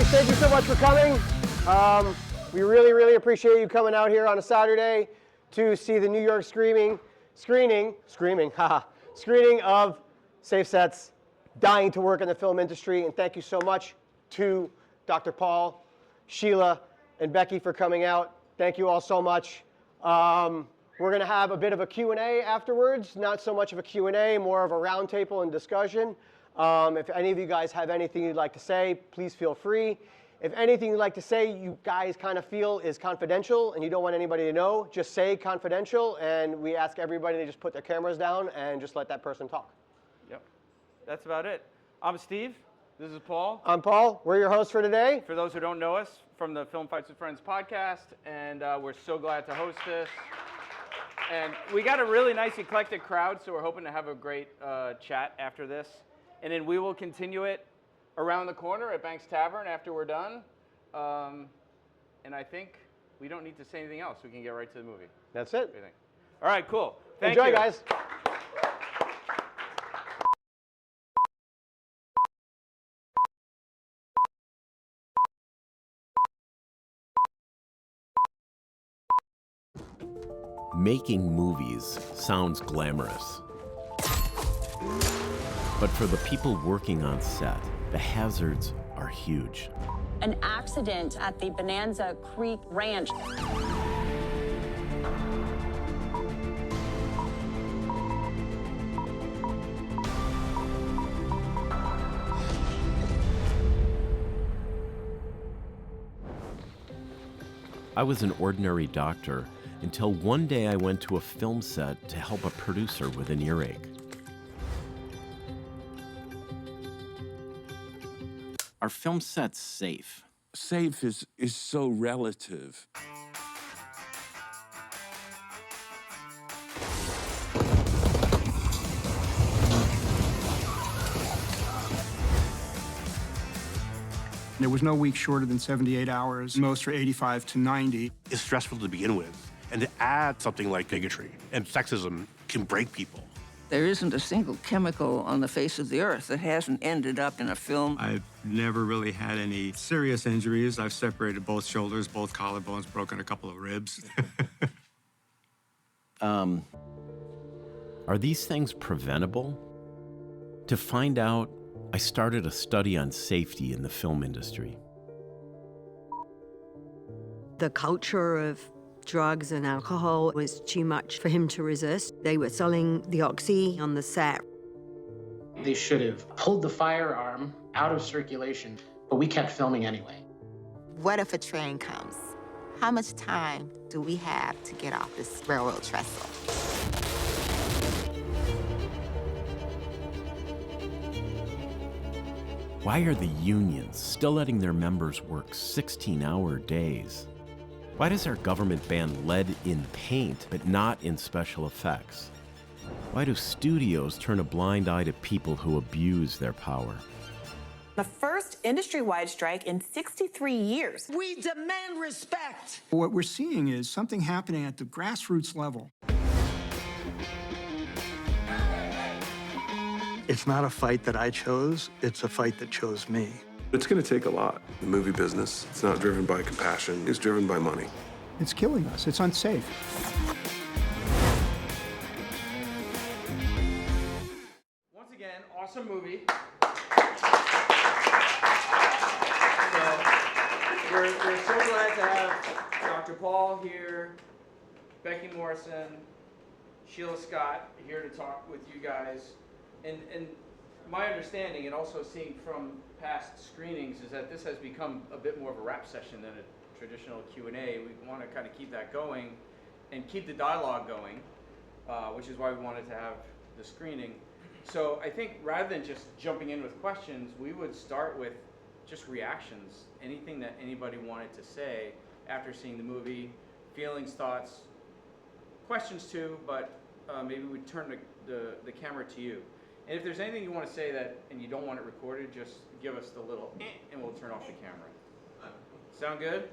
guys, thank you so much for coming. We really appreciate you coming out here on a Saturday to see the New York screening of Safe Sets, Dying to Work in the Film Industry. And thank you so much to Dr. Paul, Sheila, and Becky for coming out. Thank you all so much. We're going to have a bit of a Q&A afterwards. Not so much of a Q&A, more of a roundtable and discussion. If any of you guys have anything you'd like to say, please feel free. If anything you'd like to say you guys kind of feel is confidential and you don't want anybody to know, just say confidential, and we ask everybody to just put their cameras down and just let that person talk. Yep. That's about it. I'm Steve. This is Paul. I'm Paul. We're your hosts for today. For those who don't know us, from the Film Fights with Friends podcast, and we're so glad to host this. And we got a really nice eclectic crowd, so we're hoping to have a great chat after this. And then we will continue it around the corner at Banks Tavern after we're done. And I think we don't need to say anything else. We can get right to the movie. That's it. What do you think? All right, cool. Thank you. Enjoy, guys. Making movies sounds glamorous. But for the people working on set, the hazards are huge. An accident at the Bonanza Creek Ranch. I was an ordinary doctor until one day I went to a film set to help a producer with an earache. Are film sets safe? Safe is so relative. There was no week shorter than 78 hours, most for 85 to 90. It's stressful to begin with, and to add something like bigotry and sexism can break people. There isn't a single chemical on the face of the earth that hasn't ended up in a film. I've never really had any serious injuries. I've separated both shoulders, both collarbones, broken a couple of ribs. Are these things preventable? To find out, I started a study on safety in the film industry. The culture of drugs and alcohol was too much for him to resist. They were selling the oxy on the set. They should have pulled the firearm out of circulation, but we kept filming anyway. What if a train comes? How much time do we have to get off this railroad trestle? Why are the unions still letting their members work 16-hour days? Why does our government ban lead in paint, but not in special effects? Why do studios turn a blind eye to people who abuse their power? The first industry-wide strike in 63 years. We demand respect. What we're seeing is something happening at the grassroots level. It's not a fight that I chose, it's a fight that chose me. It's going to take a lot. The movie business, it's not driven by compassion, it's driven by money. It's killing us. It's unsafe. Once again, awesome movie. So, we're so glad to have Dr. Paul here, Becky Morrison, Sheila Scott here to talk with you guys. And my understanding, and also seeing from past screenings, is that this has become a bit more of a rap session than a traditional Q&A. We want to kind of keep that going and keep the dialogue going, which is why we wanted to have the screening. So I think rather than just jumping in with questions, we would start with just reactions, anything that anybody wanted to say after seeing the movie, feelings, thoughts, questions too, but maybe we'd turn the camera to you. And if there's anything you want to say that and you don't want it recorded, just give us the little and we'll turn off the camera. Sound good?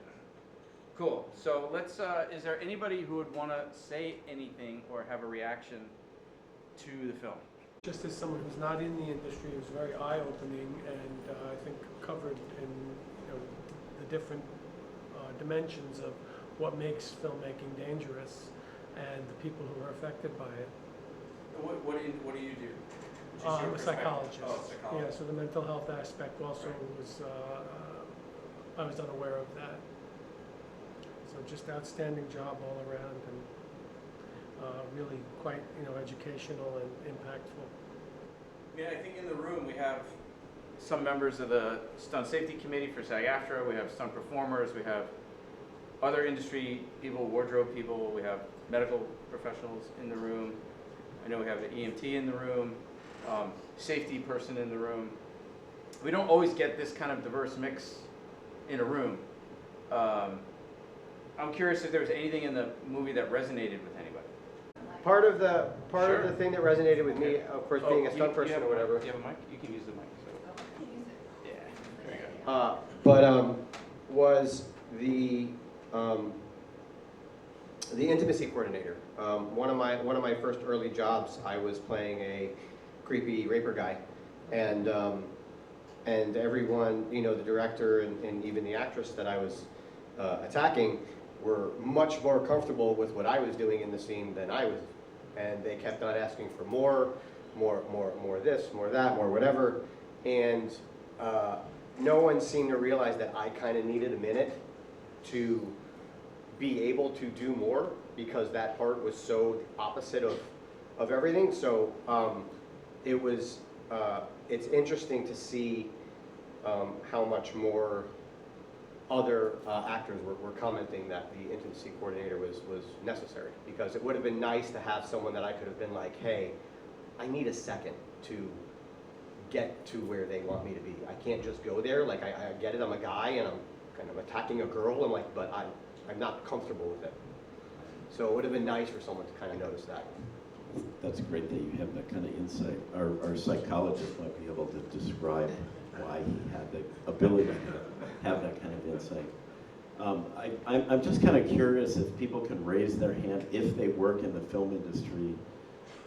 Cool. So let's, is there anybody who would want to say anything or have a reaction to the film? Just as someone who's not in the industry, it was very eye-opening and I think covered in different dimensions of what makes filmmaking dangerous and the people who are affected by it. What do you do? I'm a psychologist. Oh, psychologist. Yeah, so the mental health aspect also was, I was unaware of that. So just outstanding job all around, and really quite, educational and impactful. Yeah, I think in the room we have some members of the Stunt Safety Committee for SAG-AFTRA, we have stunt performers, we have other industry people, wardrobe people, we have medical professionals in the room. I know we have an EMT in the room, safety person in the room. We don't always get this kind of diverse mix in a room. I'm curious if there was anything in the movie that resonated with anybody. Part of the thing that resonated with me, of course, being a stunt person or whatever. Do you have a mic? You can use the mic. So. Yeah, there you go. Was the intimacy coordinator. One of my first early jobs, I was playing a creepy raper guy, and everyone, the director and even the actress that I was attacking were much more comfortable with what I was doing in the scene than I was, and they kept on asking for more this, more that, more whatever, and no one seemed to realize that I kind of needed a minute to be able to do more, because that part was so opposite of everything. So it was it's interesting to see how much more other actors were commenting that the intimacy coordinator was necessary, because it would have been nice to have someone that I could have been like, hey, I need a second to get to where they want me to be. I can't just go there. Like, I get it, I'm a guy and I'm kind of attacking a girl, but I'm not comfortable with it. So it would have been nice for someone to kind of notice that. That's great that you have that kind of insight. Our psychologist might be able to describe why he had the ability to have that kind of insight. I'm just kind of curious if people can raise their hand if they work in the film industry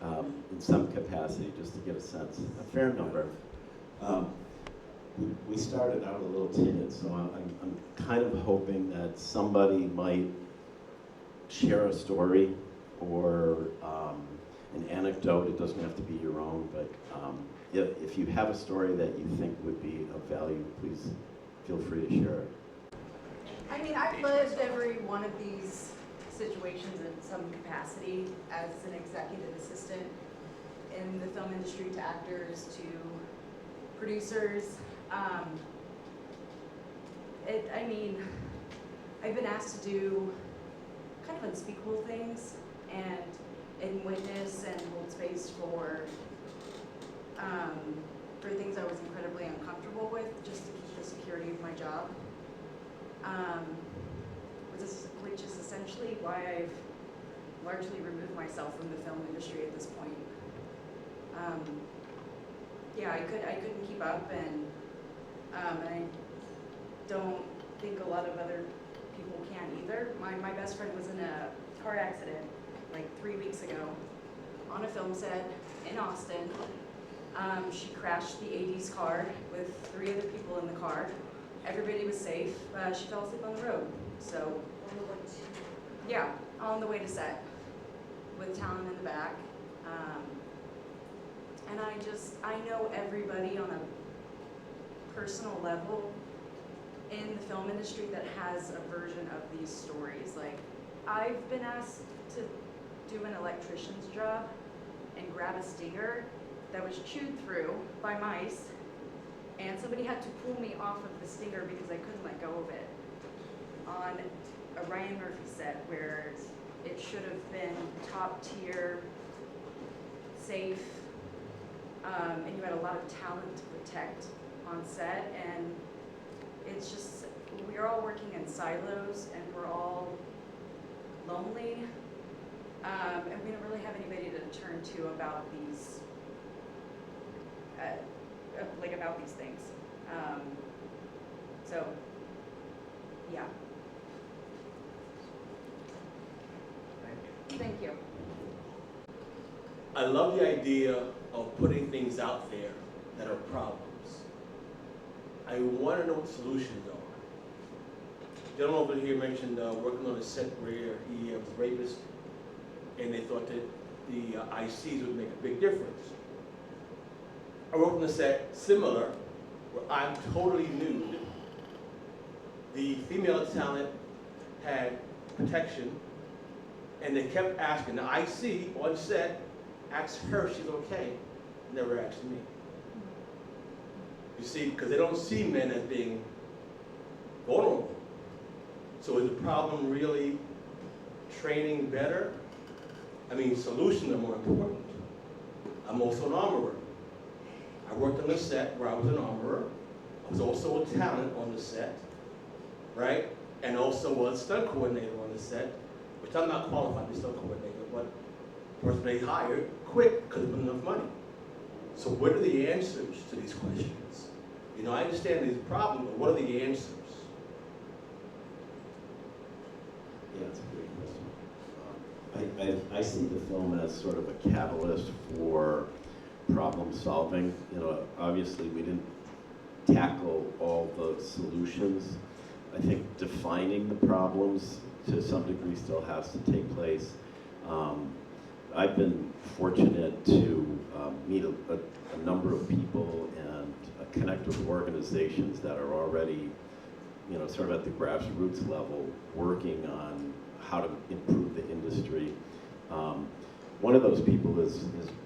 in some capacity, just to get a sense. A fair number. We started out a little timid, so I'm kind of hoping that somebody might share a story or an anecdote. It doesn't have to be your own, but if you have a story that you think would be of value, please feel free to share it. I mean, I've lived every one of these situations in some capacity as an executive assistant in the film industry, to actors, to producers. I've been asked to do kind of unspeakable things and witness and hold space for things I was incredibly uncomfortable with, just to keep the security of my job. Which is essentially why I've largely removed myself from the film industry at this point. Yeah, I couldn't keep up, and I don't think a lot of other people can either. My best friend was in a car accident like 3 weeks ago on a film set in Austin. She crashed the 80s car with 3 other people in the car. Everybody was safe. She fell asleep on the road. So, yeah, on the way to set with talent in the back. And I know everybody on a personal level in the film industry that has a version of these stories. Like, I've been asked to do an electrician's job and grab a stinger that was chewed through by mice, and somebody had to pull me off of the stinger because I couldn't let go of it on a Ryan Murphy set where it should have been top tier, safe, and you had a lot of talent to protect on set, and it's just, we're all working in silos and we're all lonely, and we don't really have anybody to turn to about these about these things. So, yeah. Thank you. I love the idea of putting things out there that are problems. I want to know what solutions are. gentleman over here mentioned working on a set where he was a rapist, and they thought that the ICs would make a big difference. I worked on a set similar, where I'm totally nude. The female talent had protection, and they kept asking. The IC on set asked her if she's okay, never asked me. You see, because they don't see men as being vulnerable. So is the problem really training better? I mean, solutions are more important. I'm also an armorer. I worked on a set where I was an armorer. I was also a talent on the set, right? And also was stunt coordinator on the set, which I'm not qualified to be stunt coordinator, but the person they hired quit because there wasn't enough money. So what are the answers to these questions? You know, I understand these problems, but what are the answers? Yeah, that's a great question. I see the film as sort of a catalyst for problem solving. You know, obviously we didn't tackle all the solutions. I think defining the problems to some degree still has to take place. I've been fortunate to meet a number of people and connect with organizations that are already, you know, sort of at the grassroots level, working on how to improve the industry. One of those people is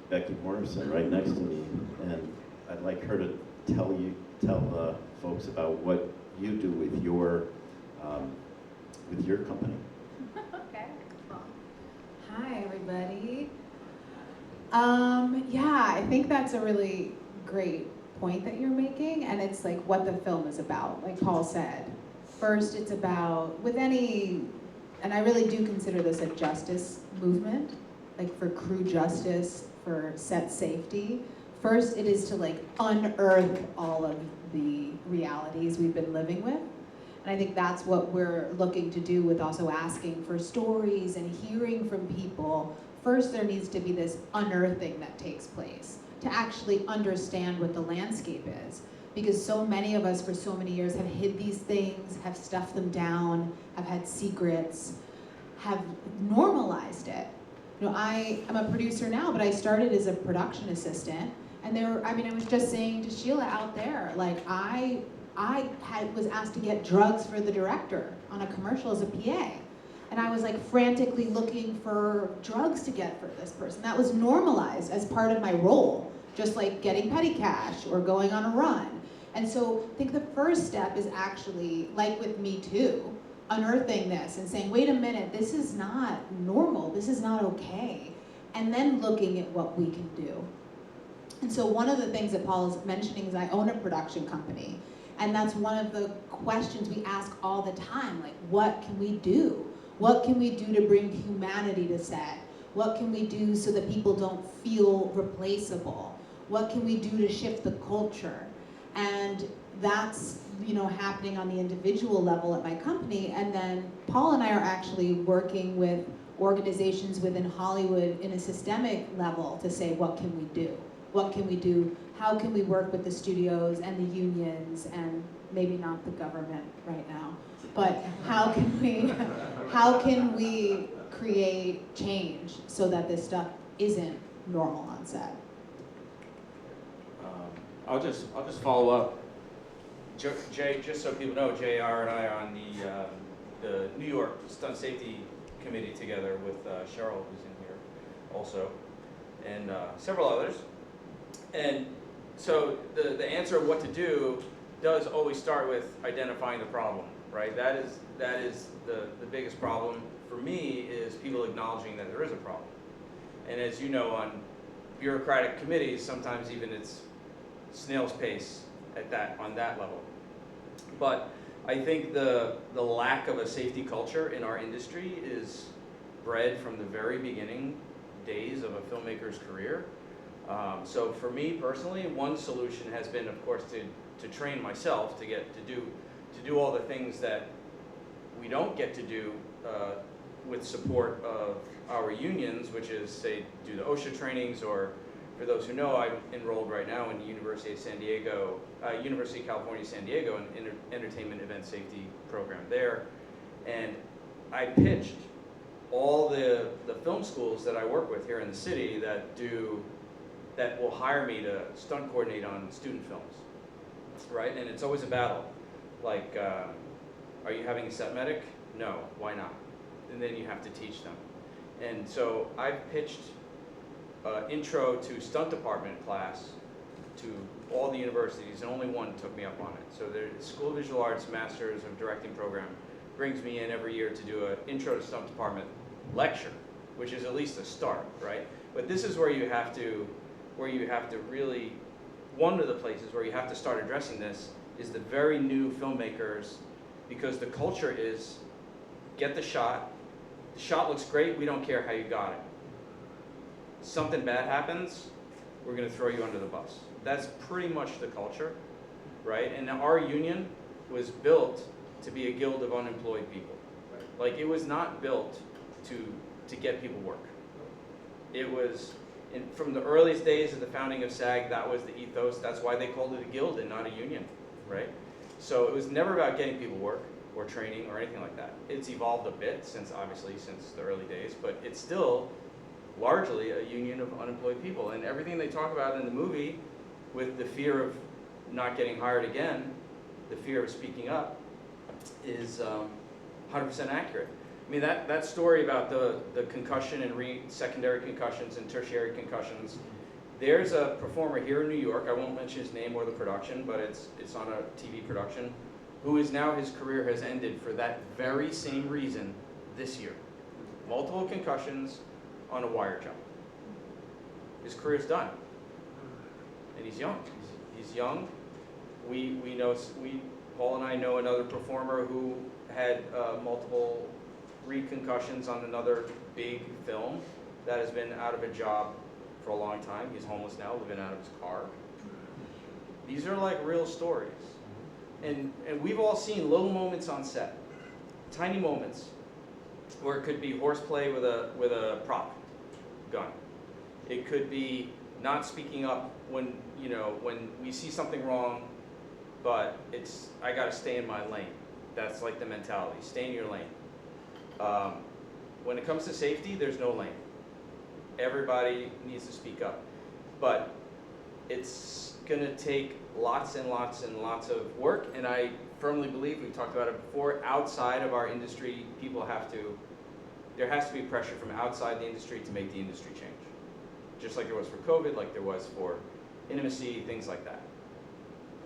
Becky Morrison, right next to me, and I'd like her to tell folks about what you do with your company. Okay. Hi, everybody. Yeah, I think that's a really great point that you're making, and it's like what the film is about, like Paul said. First, it's about, with any, and I really do consider this a justice movement, like for crew justice, for set safety. First, it is to like unearth all of the realities we've been living with. And I think that's what we're looking to do with also asking for stories and hearing from people. First, there needs to be this unearthing that takes place to actually understand what the landscape is. Because so many of us for so many years have hid these things, have stuffed them down, have had secrets, have normalized it. You know, I am a producer now, but I started as a production assistant. And I was just saying to Sheila out there, like I was asked to get drugs for the director on a commercial as a PA. And I was like frantically looking for drugs to get for this person. That was normalized as part of my role, just like getting petty cash or going on a run. And so I think the first step is actually, like with Me Too, unearthing this and saying, wait a minute, this is not normal, this is not okay. And then looking at what we can do. And so one of the things that Paul is mentioning is I own a production company. And that's one of the questions we ask all the time, like, what can we do? What can we do to bring humanity to set? What can we do so that people don't feel replaceable? What can we do to shift the culture? And that's, you know, happening on the individual level at my company. And then Paul and I are actually working with organizations within Hollywood in a systemic level to say, what can we do? What can we do? How can we work with the studios and the unions and maybe not the government right now? But how can we create change so that this stuff isn't normal on set? I'll just follow up. Jay, just so people know, JR and I are on the New York Stunt Safety Committee together with Cheryl, who's in here also, and several others. And so the answer of what to do does always start with identifying the problem, right? That is the biggest problem for me, is people acknowledging that there is a problem. And as you know, on bureaucratic committees, sometimes even it's snail's pace on that level. But I think the lack of a safety culture in our industry is bred from the very beginning days of a filmmaker's career. So for me personally, one solution has been, of course, to train myself to get to do all the things that we don't get to do with support of our unions, which is, say, do the OSHA trainings, or for those who know, I'm enrolled right now in the University of California, San Diego, an entertainment event safety program there. And I pitched all the film schools that I work with here in the city that will hire me to stunt coordinate on student films, right? And it's always a battle. Like, are you having a set medic? No, why not? And then you have to teach them. And so I pitched intro to stunt department class to all the universities, and only one took me up on it. So the School of Visual Arts Masters of Directing program brings me in every year to do an intro to stunt department lecture, which is at least a start, right? But this is where you have to really, one of the places where you have to start addressing this is the very new filmmakers, because the culture is, get the shot looks great, we don't care how you got it. Something bad happens, we're gonna throw you under the bus. That's pretty much the culture, right? And our union was built to be a guild of unemployed people. Like, it was not built to get people work. It was, from the earliest days of the founding of SAG, that was the ethos. That's why they called it a guild and not a union, right? So it was never about getting people work or training or anything like that. It's evolved a bit since the early days, but it's still largely a union of unemployed people. And everything they talk about in the movie with the fear of not getting hired again, the fear of speaking up, is 100% accurate. I mean, that story about the concussion and secondary concussions and tertiary concussions, there's a performer here in New York, I won't mention his name or the production, but it's on a TV production, who is now, his career has ended for that very same reason this year. Multiple concussions on a wire jump. His career's done. And he's young. He's young. Paul and I know another performer who had multiple concussions on another big film that has been out of a job for a long time. He's homeless now, living out of his car. These are like real stories. And we've all seen little moments on set, tiny moments, where it could be horseplay with a prop gun. It could be not speaking up when we see something wrong, but I gotta stay in my lane. That's like the mentality, stay in your lane. When it comes to safety, there's no lane. Everybody needs to speak up. But it's gonna take lots and lots and lots of work, and I firmly believe, we talked about it before, outside of our industry, there has to be pressure from outside the industry to make the industry change. Just like there was for COVID, like there was for intimacy, things like that.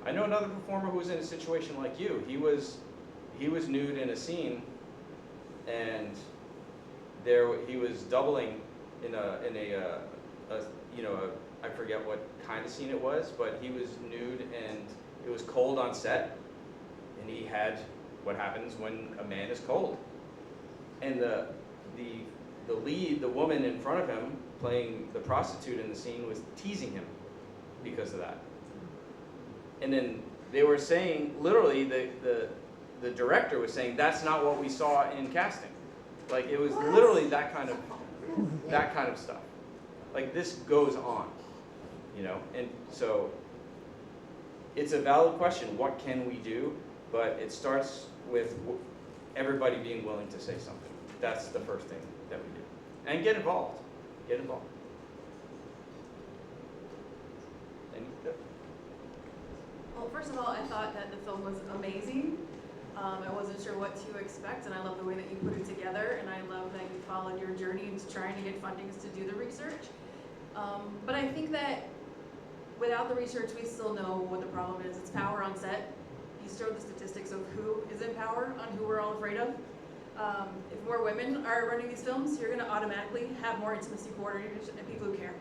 I know another performer who was in a situation like you. He was nude in a scene, and he was doubling in a I forget what kind of scene it was, but he was nude and it was cold on set, and he had what happens when a man is cold. And the lead, the woman in front of him playing the prostitute in the scene, was teasing him because of that. And then they were saying, literally, the director was saying, that's not what we saw in casting. Like, it was literally that kind of stuff. Like, this goes on, and so it's a valid question, what can we do? But it starts with everybody being willing to say something. That's the first thing that we do. And get involved. Get involved. Well, first of all, I thought that the film was amazing. I wasn't sure what to expect, and I love the way that you put it together, and I love that you followed your journey into trying to get fundings to do the research. But I think that without the research, we still know what the problem is. It's power on set. You showed the statistics of who is in power, on who we're all afraid of. If more women are running these films, you're going to automatically have more intimacy coordinators and people who care.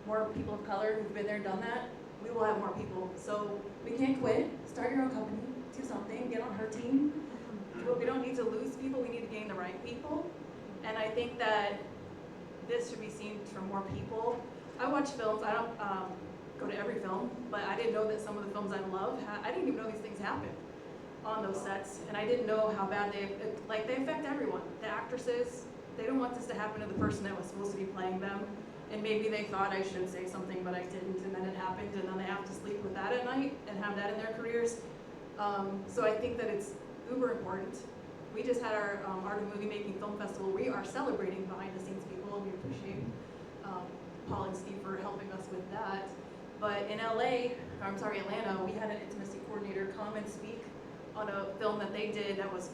More people of color who've been there and done that, we will have more people. So we can't quit. Start your own company. Do something. Get on her team. But we don't need to lose people. We need to gain the right people. And I think that this should be seen from more people. I watch films. I don't go to every film, but I didn't know that some of the films I love, I didn't even know these things happen on those sets, and I didn't know how bad they affect everyone. The actresses, they don't want this to happen to the person that was supposed to be playing them, and maybe they thought I should say something, but I didn't, and then it happened, and then they have to sleep with that at night and have that in their careers. So I think that it's uber important We just had our Art of Movie Making Film Festival. We are celebrating behind the scenes people, and we appreciate Paul and Steve for helping us with that. But in Atlanta, we had an intimacy coordinator come and speak on a film that they did that was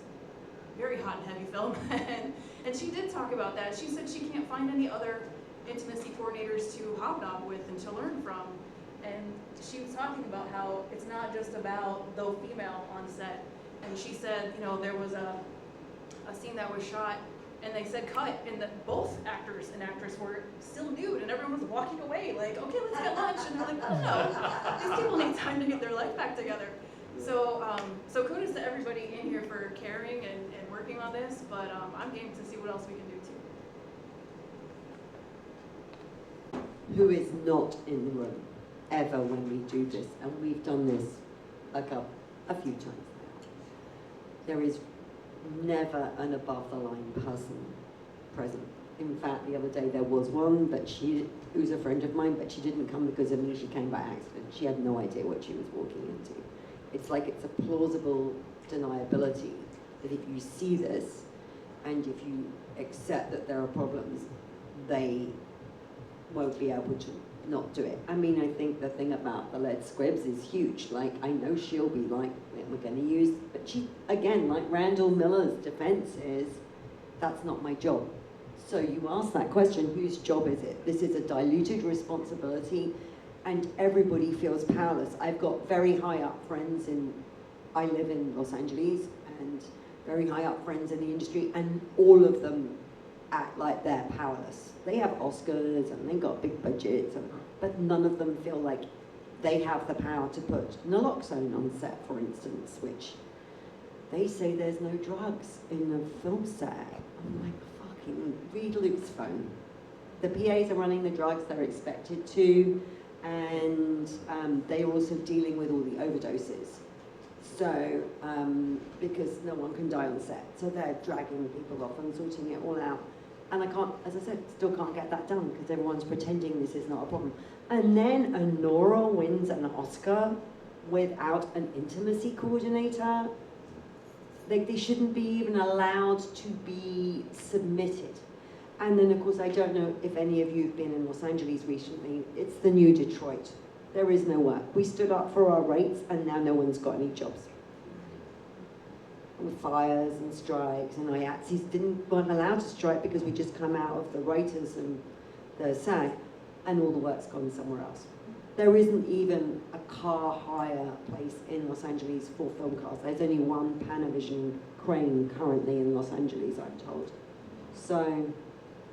very hot and heavy film. And she did talk about that. She said she can't find any other intimacy coordinators to hobnob with and to learn from. And she was talking about how it's not just about the female on set. And she said, you know, there was a scene that was shot and they said cut, and that both actors and actress were still nude, and everyone was walking away like, okay, let's get lunch. And they're like, no, these people need time to get their life back together. So kudos to everybody in here for caring and working on this, but I'm game to see what else we can do too. Who is not in the room ever when we do this, and we've done this a few times now. There is never an above the line person present. In fact, the other day there was one, but she was a friend of mine, but she didn't come because of me. She came by accident. She had no idea what she was walking into. It's like it's a plausible deniability that if you see this and if you accept that there are problems, they won't be able to not do it. I mean, I think the thing about the lead squibs is huge. Like, I know she'll be like, we're going to use, but she, again, like Randall Miller's defense is, that's not my job. So you ask that question, whose job is it? This is a diluted responsibility, and everybody feels powerless. I've got very high up friends I live in Los Angeles, and very high up friends in the industry, and all of them act like they're powerless. They have Oscars and they've got big budgets, but none of them feel like they have the power to put naloxone on set, for instance, which they say there's no drugs in the film set. I'm like, fucking read Luke's phone. The PAs are running the drugs, they're expected to, and they're also dealing with all the overdoses. So, because no one can die on set, so they're dragging people off and sorting it all out. And I can't, as I said, still can't get that done because everyone's pretending this is not a problem. And then Nora wins an Oscar without an intimacy coordinator. Like, they shouldn't be even allowed to be submitted. And then, of course, I don't know if any of you have been in Los Angeles recently. It's the new Detroit. There is no work. We stood up for our rights, and now no one's got any jobs. With fires and strikes, and IATSEs weren't allowed to strike because we just come out of the writers and the SAG, and all the work's gone somewhere else. There isn't even a car hire place in Los Angeles for film cars. There's only one Panavision crane currently in Los Angeles, I'm told. So,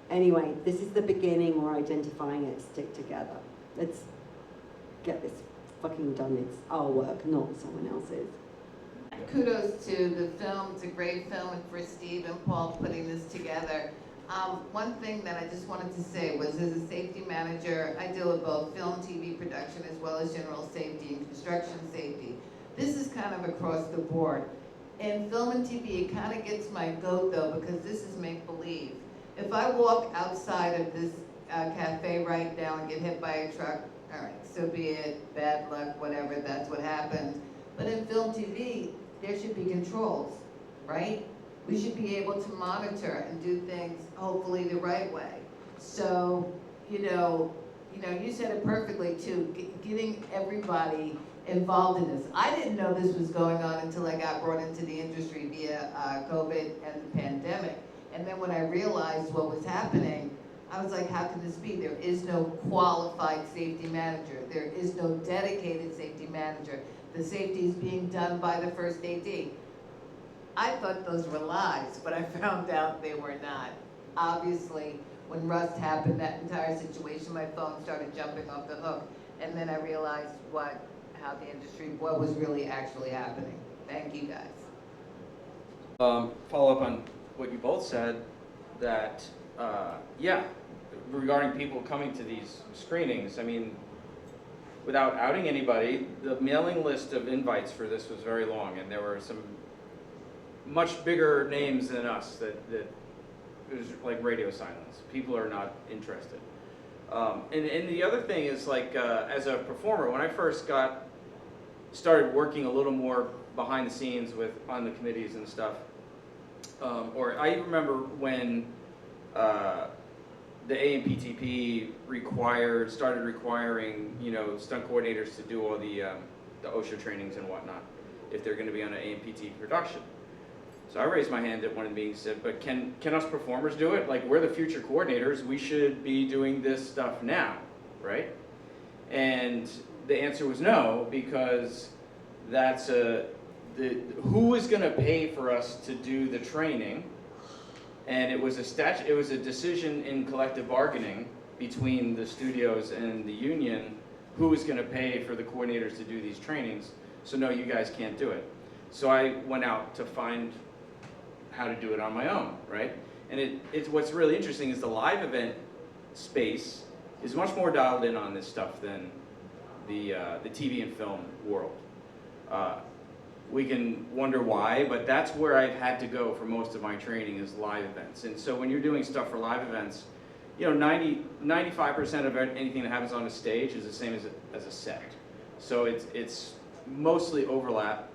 anyway, this is the beginning. We're identifying it. Stick together. Let's get this fucking done. It's our work, not someone else's. Kudos to the film. It's a great film, and for Steve and Paul putting this together. One thing that I just wanted to say was, as a safety manager, I deal with both film, TV production, as well as general safety and construction safety. This is kind of across the board. In film and TV, it kind of gets my goat, though, because this is make-believe. If I walk outside of this cafe right now and get hit by a truck, all right, so be it, bad luck, whatever, that's what happens. But in film, TV, there should be controls, right? We should be able to monitor and do things, hopefully, the right way. So, you said it perfectly, too, getting everybody involved in this. I didn't know this was going on until I got brought into the industry via COVID and the pandemic. And then when I realized what was happening, I was like, how can this be? There is no qualified safety manager. There is no dedicated safety manager. The safety is being done by the first AD. I thought those were lies, but I found out they were not. Obviously, when rust happened, that entire situation, my phone started jumping off the hook. And then I realized how the industry, what was really actually happening. Thank you, guys. Follow up on what you both said, that, regarding people coming to these screenings, I mean, without outing anybody, the mailing list of invites for this was very long, and there were some much bigger names than us that it was like radio silence. People are not interested. And the other thing is, like, as a performer, when I first started working a little more behind the scenes on the committees and stuff, or I remember when the AMPTP started requiring, stunt coordinators to do all the OSHA trainings and whatnot if they're going to be on an AMPT production. So I raised my hand at one of the meetings and said, but can us performers do it? Like, we're the future coordinators, we should be doing this stuff now, right? And the answer was no, because that's who is going to pay for us to do the training? And it was a decision in collective bargaining between the studios and the union who was going to pay for the coordinators to do these trainings. So no, you guys can't do it. So I went out to find how to do it on my own, right? And it's what's really interesting is the live event space is much more dialed in on this stuff than the TV and film world. We can wonder why, but that's where I've had to go for most of my training is live events. And so when you're doing stuff for live events, 95% of anything that happens on a stage is the same as a set. So it's mostly overlap.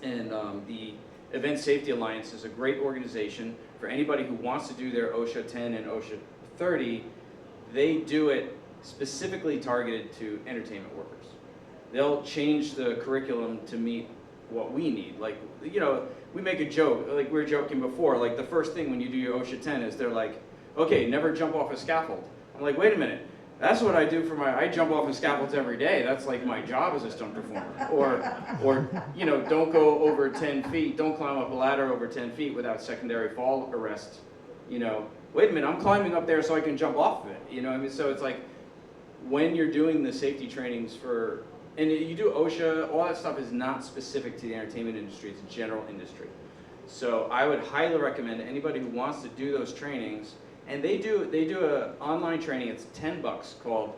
And the Event Safety Alliance is a great organization for anybody who wants to do their OSHA 10 and OSHA 30. They do it specifically targeted to entertainment workers. They'll change the curriculum to meet what we need. Like, we make a joke, like we were joking before, like the first thing when you do your OSHA 10 is they're like, okay, never jump off a scaffold. I'm like, wait a minute, that's what I do I jump off of scaffolds every day. That's like my job as a stunt performer. Or don't go over 10 feet, don't climb up a ladder over 10 feet without secondary fall arrest. Wait a minute, I'm climbing up there so I can jump off of it. So it's like, when you're doing the safety trainings and you do OSHA, all that stuff is not specific to the entertainment industry, it's a general industry. So I would highly recommend anybody who wants to do those trainings, and they do an online training, it's $10 called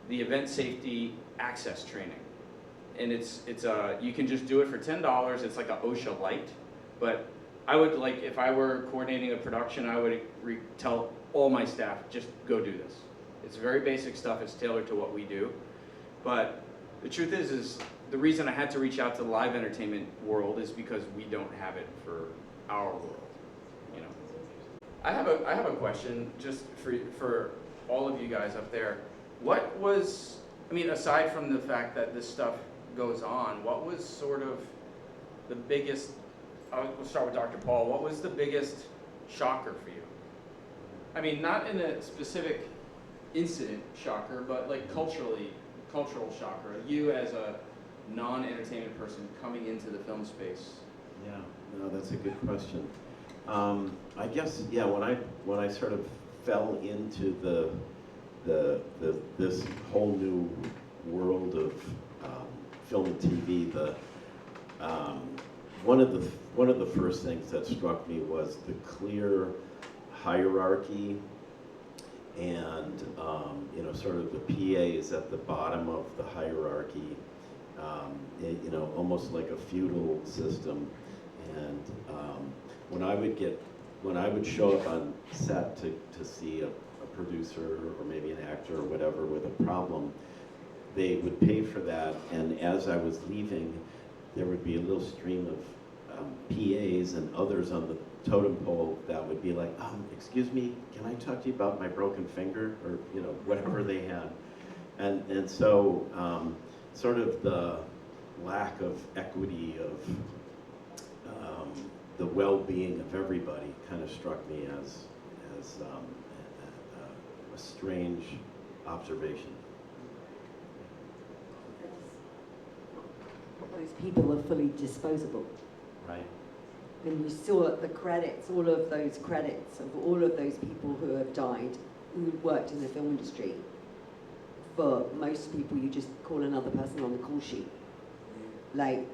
the Event Safety Access Training. And you can just do it for $10, it's like an OSHA Lite, but I would, like, if I were coordinating a production, I would tell all my staff, just go do this. It's very basic stuff, it's tailored to what we do. But the truth is the reason I had to reach out to the live entertainment world is because we don't have it for our world. I have a question just for all of you guys up there. What was, aside from the fact that this stuff goes on, what was sort of the biggest, we'll start with Dr. Paul, what was the biggest shocker for you? Not in a specific incident shocker, but like cultural shocker. You as a non-entertainment person coming into the film space. Yeah, no, that's a good question. I guess, yeah, when I sort of fell into this whole new world of film and TV, one of the first things that struck me was the clear hierarchy, and sort of the PA is at the bottom of the hierarchy, almost like a feudal system. And when I would show up on set to see a producer or maybe an actor or whatever with a problem, they would pay for that, and as I was leaving, there would be a little stream of PAs and others on the totem pole that would be like, excuse me, can I talk to you about my broken finger, or whatever they had. And so sort of the lack of equity of the well-being of everybody kind of struck me as a strange observation. Those people are fully disposable. Right. And you saw the credits, all of those credits of all of those people who have died, who worked in the film industry. For most people, you just call another person on the call sheet. Like,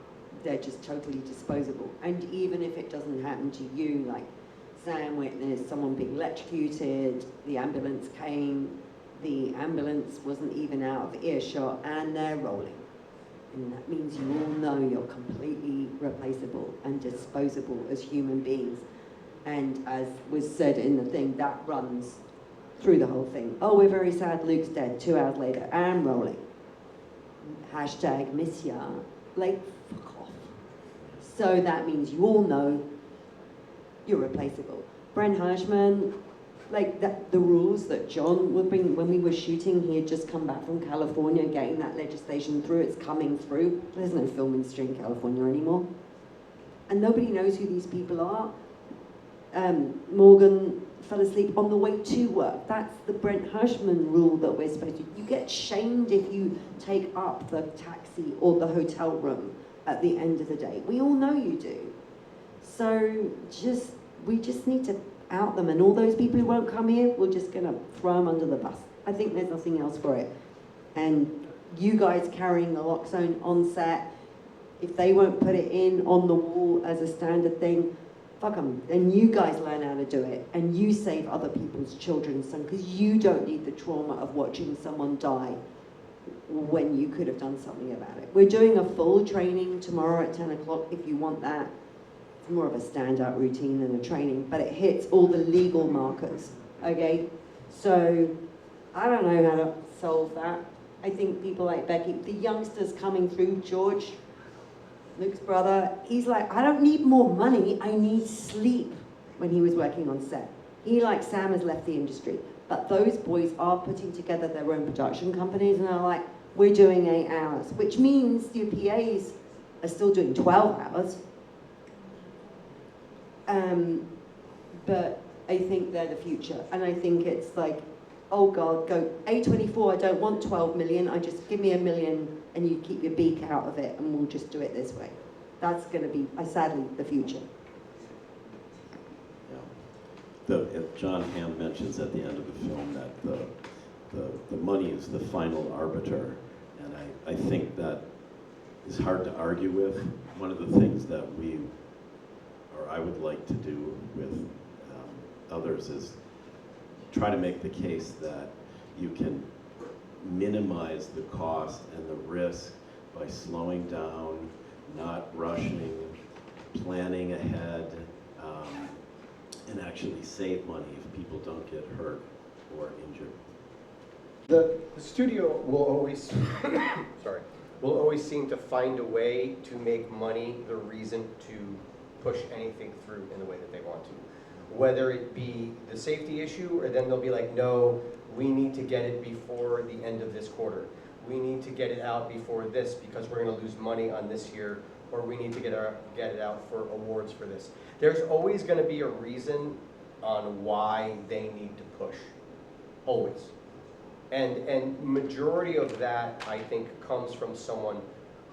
they're just totally disposable. And even if it doesn't happen to you, like Sam witnessed someone being electrocuted, the ambulance came, the ambulance wasn't even out of earshot, and they're rolling. And that means you all know you're completely replaceable and disposable as human beings. And as was said in the thing, that runs through the whole thing. Oh, we're very sad Luke's dead. 2 hours later, I'm rolling. Hashtag miss ya. Like, fuck off. So that means you all know you're replaceable. Brent Hirschman, like the rules that John would bring, when we were shooting, he had just come back from California getting that legislation through, it's coming through. There's no film industry in California anymore. And nobody knows who these people are. Morgan fell asleep on the way to work. That's the Brent Hirschman rule that we're supposed to. You get shamed if you take up the taxi or the hotel room at the end of the day. We all know you do. So we just need to out them, and all those people who won't come here, we're just gonna throw them under the bus. I think there's nothing else for it. And you guys carrying the naloxone on set, if they won't put it in on the wall as a standard thing, fuck them. Then you guys learn how to do it, and you save other people's children's son, because you don't need the trauma of watching someone die when you could have done something about it. We're doing a full training tomorrow at 10 o'clock if you want that. It's more of a stand-up routine than a training, but it hits all the legal markers, okay? So I don't know how to solve that. I think people like Becky, the youngsters coming through, George, Luke's brother, he's like, I don't need more money, I need sleep, when he was working on set. He, like Sam, has left the industry. But those boys are putting together their own production companies and are like, we're doing 8 hours, which means your PAs are still doing 12 hours. But I think they're the future. And I think it's like, oh God, go A24, I don't want 12 million, I just give me $1 million and you keep your beak out of it and we'll just do it this way. That's gonna be, sadly, the future. John Hamm mentions at the end of the film that the money is the final arbiter, and I think that is hard to argue with. One of the things that I would like to do with others is try to make the case that you can minimize the cost and the risk by slowing down, not rushing, planning ahead, and actually save money if people don't get hurt or injured. The studio will always, will always seem to find a way to make money the reason to push anything through in the way that they want to. Whether it be the safety issue, or then they'll be like, no, we need to get it before the end of this quarter. We need to get it out before this because we're gonna lose money on this year, or we need to get it out for awards for this. There's always gonna be a reason on why they need to push, always. And majority of that, I think, comes from someone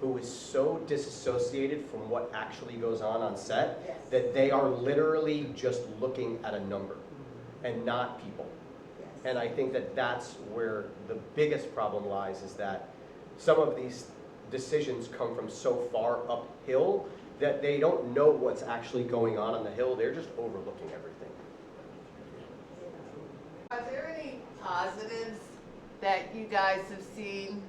who is so disassociated from what actually goes on set, that they are literally just looking at a number and not people. And I think that that's where the biggest problem lies, is that some of these decisions come from so far uphill that they don't know what's actually going on the hill. They're just overlooking everything. Are there any positives that you guys have seen,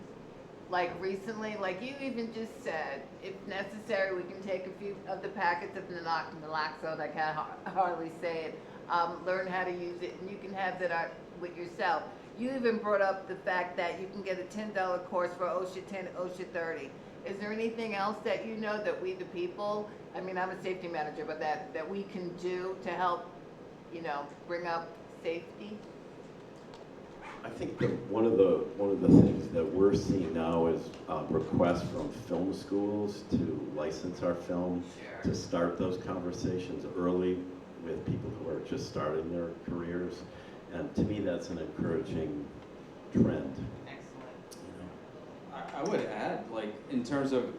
like recently? Like you even just said, if necessary, we can take a few of the packets of naloxone, I can't hardly say it, learn how to use it, and you can have that with yourself. You even brought up the fact that you can get a $10 course for OSHA 10, OSHA 30. Is there anything else that you know that we the people, I mean, I'm a safety manager, but that we can do to help, bring up safety? I think that one of the things that we're seeing now is requests from film schools to license our film, to start those conversations early with people who are just starting their careers. And to me, that's an encouraging trend. I would add, like, in terms of,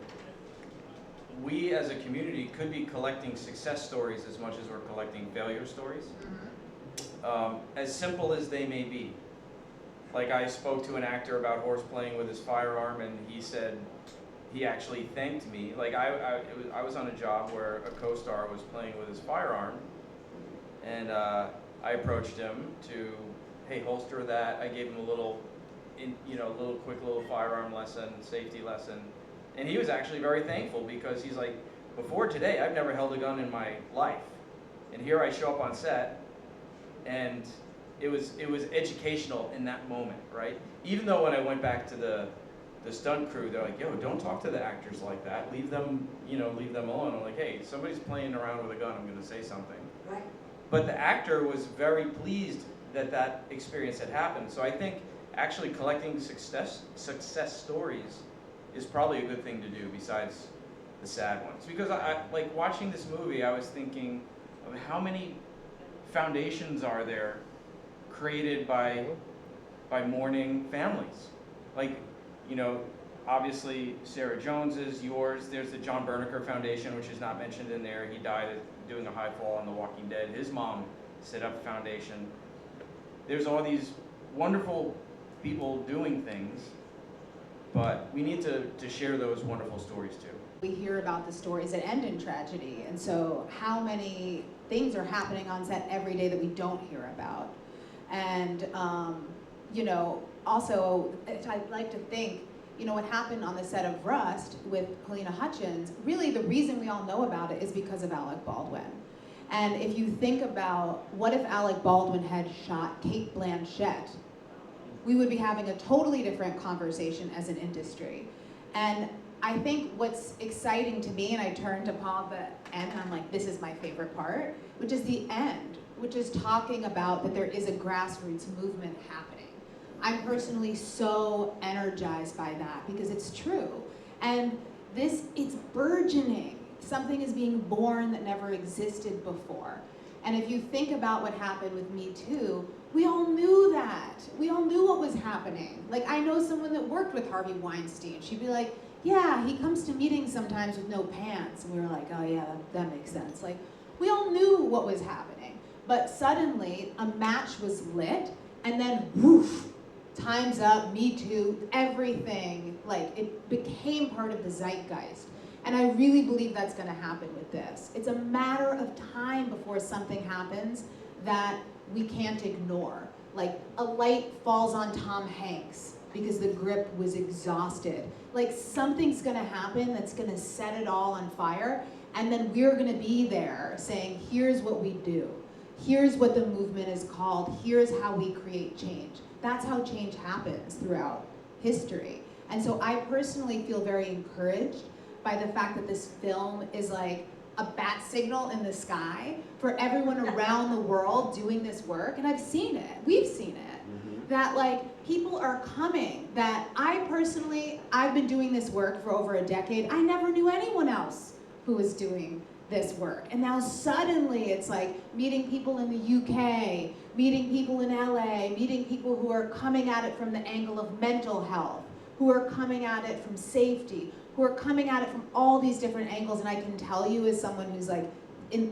we as a community could be collecting success stories as much as we're collecting failure stories. As simple as they may be. Like, I spoke to an actor about horseplaying with his firearm, and he said, he actually thanked me. Like, I was on a job where a co-star was playing with his firearm, and I approached him to, hey, holster that. I gave him a little, quick little firearm lesson, safety lesson. And he was actually very thankful, because he's like, before today, I've never held a gun in my life. And here I show up on set, and it was educational in that moment, right? Even though when I went back to the stunt crew, they're like, yo, don't talk to the actors like that. Leave them alone. I'm like, hey, somebody's playing around with a gun, I'm gonna say something. Right. But the actor was very pleased that that experience had happened. So I think actually collecting success stories is probably a good thing to do besides the sad ones. Because I like watching this movie, I was thinking of how many foundations are there created by mourning families. Like, you know, obviously Sarah Jones's, yours, there's the John Berniker Foundation, which is not mentioned in there. He died doing a high fall on The Walking Dead. His mom set up a foundation. There's all these wonderful people doing things, but we need to share those wonderful stories too. We hear about the stories that end in tragedy, and so how many things are happening on set every day that we don't hear about? And, you know, also, I'd like to think, you know, what happened on the set of Rust with Helena Hutchins, really the reason we all know about it is because of Alec Baldwin. And if you think about what if Alec Baldwin had shot Cate Blanchett, we would be having a totally different conversation as an industry. And I think what's exciting to me, and I turn to Paul at the end, and I'm like, this is my favorite part, which is the end, which is talking about that there is a grassroots movement happening. I'm personally so energized by that because it's true. And it's burgeoning. Something is being born that never existed before. And if you think about what happened with Me Too, we all knew that. We all knew what was happening. Like, I know someone that worked with Harvey Weinstein. She'd be like, yeah, he comes to meetings sometimes with no pants. And we were like, oh yeah, that makes sense. Like, we all knew what was happening. But suddenly, a match was lit, and then woof, time's up, Me Too, everything, like, it became part of the zeitgeist. And I really believe that's gonna happen with this. It's a matter of time before something happens that we can't ignore. Like, a light falls on Tom Hanks because the grip was exhausted. Like, something's gonna happen that's gonna set it all on fire, and then we're gonna be there saying, here's what we do. Here's what the movement is called. Here's how we create change. That's how change happens throughout history. And so I personally feel very encouraged by the fact that this film is like a bat signal in the sky for everyone around the world doing this work. And I've seen it, we've seen it, that like people are coming, that I've been doing this work for over a decade. I never knew anyone else who was doing this work. And now suddenly it's like meeting people in the UK, meeting people in LA, meeting people who are coming at it from the angle of mental health, who are coming at it from safety, who are coming at it from all these different angles. And I can tell you, as someone who's like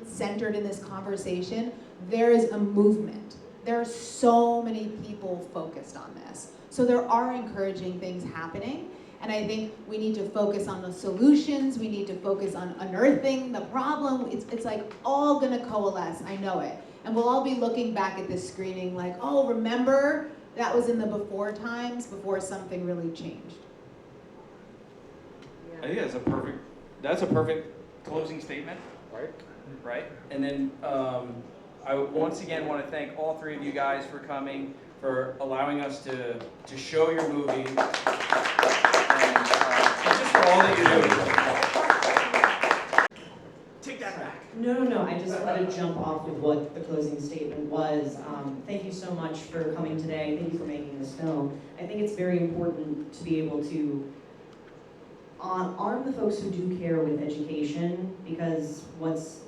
centered in this conversation, there is a movement. There are so many people focused on this. So there are encouraging things happening. And I think we need to focus on the solutions. We need to focus on unearthing the problem. It's like all gonna coalesce, I know it. And we'll all be looking back at this screening like, oh, remember? That was in the before times, before something really changed. I think that's a perfect closing statement. Right? And then I once again want to thank all three of you guys for coming, for allowing us to show your movie, and just for all that you do. Take that back. No. I just want to jump off of what the closing statement was. Thank you so much for coming today. Thank you for making this film. I think it's very important to be able to arm the folks who do care with education, because what's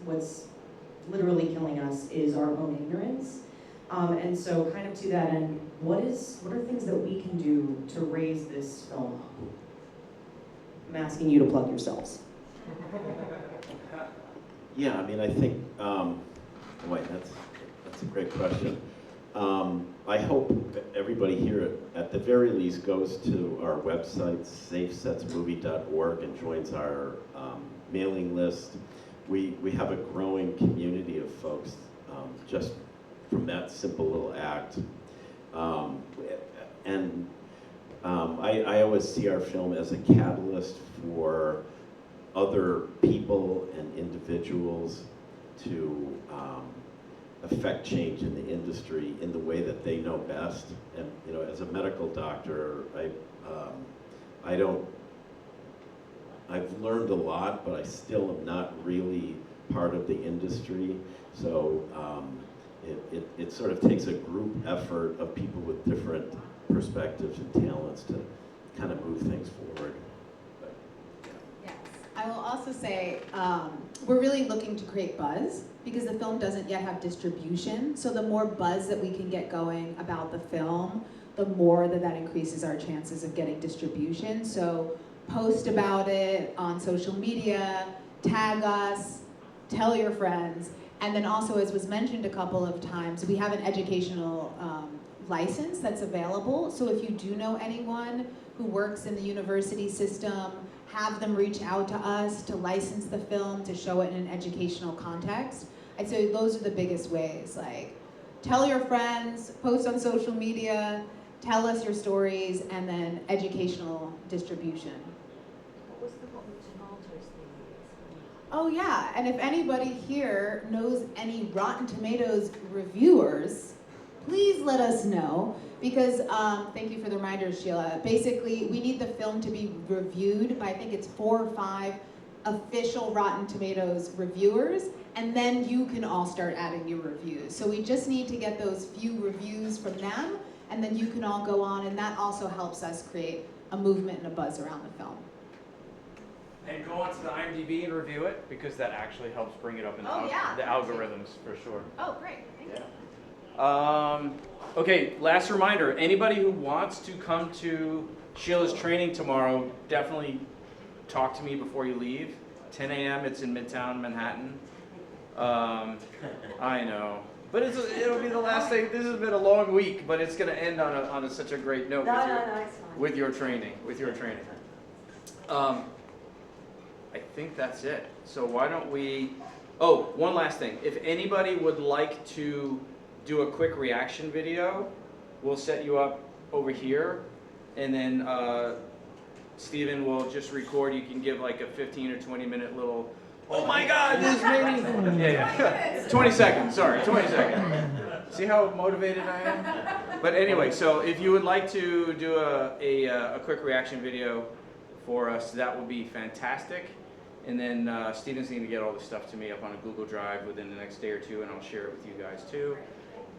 literally killing us is our own ignorance. And so kind of to that end, what are things that we can do to raise this film up? I'm asking you to plug yourselves. Yeah, I mean, I think, that's a great question. I hope everybody here, at the very least, goes to our website, safesetsmovie.org, and joins our mailing list. We have a growing community of folks just from that simple little act. I always see our film as a catalyst for other people and individuals to affect change in the industry in the way that they know best. And you know, as a medical doctor, I've learned a lot, but I still am not really part of the industry. So it sort of takes a group effort of people with different perspectives and talents to kind of move things forward. But, yeah. Yes. I will also say we're really looking to create buzz because the film doesn't yet have distribution. So the more buzz that we can get going about the film, the more that increases our chances of getting distribution. So post about it on social media, tag us, tell your friends. And then also, as was mentioned a couple of times, we have an educational license that's available. So if you do know anyone who works in the university system, have them reach out to us to license the film, to show it in an educational context. I'd say those are the biggest ways. Like, tell your friends, post on social media, tell us your stories, and then educational distribution. What was the Rotten Tomatoes thing? Oh yeah, and if anybody here knows any Rotten Tomatoes reviewers, please let us know, because thank you for the reminder, Sheila. Basically, we need the film to be reviewed by, I think it's 4 or 5 official Rotten Tomatoes reviewers, and then you can all start adding your reviews. So we just need to get those few reviews from them, and then you can all go on, and that also helps us create a movement and a buzz around the film. And go on to the IMDb and review it, because that actually helps bring it up in the yeah, algorithms for sure. Oh, great. Thank you. Okay, last reminder, anybody who wants to come to Sheila's training tomorrow, definitely talk to me before you leave. 10 a.m., it's in Midtown Manhattan. I know, but it'll be the last thing. This has been a long week, but it's going to end on such a great note with your training. I think that's it. So why don't we, oh, one last thing. If anybody would like to do a quick reaction video, we'll set you up over here, and then Steven will just record. You can give like a 15 or 20 minute little, oh my God, this made me, yeah. 20 seconds, sorry, 20 seconds. See how motivated I am? But anyway, so if you would like to do a quick reaction video for us, that would be fantastic. And then Steven's going to get all this stuff to me up on a Google Drive within the next day or two, and I'll share it with you guys too.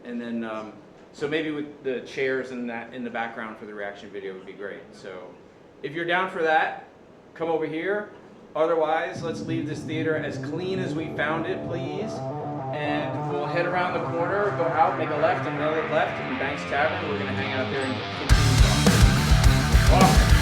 And then, so maybe with the chairs and that in the background for the reaction video would be great. So if you're down for that, come over here. Otherwise, let's leave this theater as clean as we found it, please. And we'll head around the corner, go out, make a left, and another left in Banks Tavern. We're going to hang out there and continue talking. Awesome.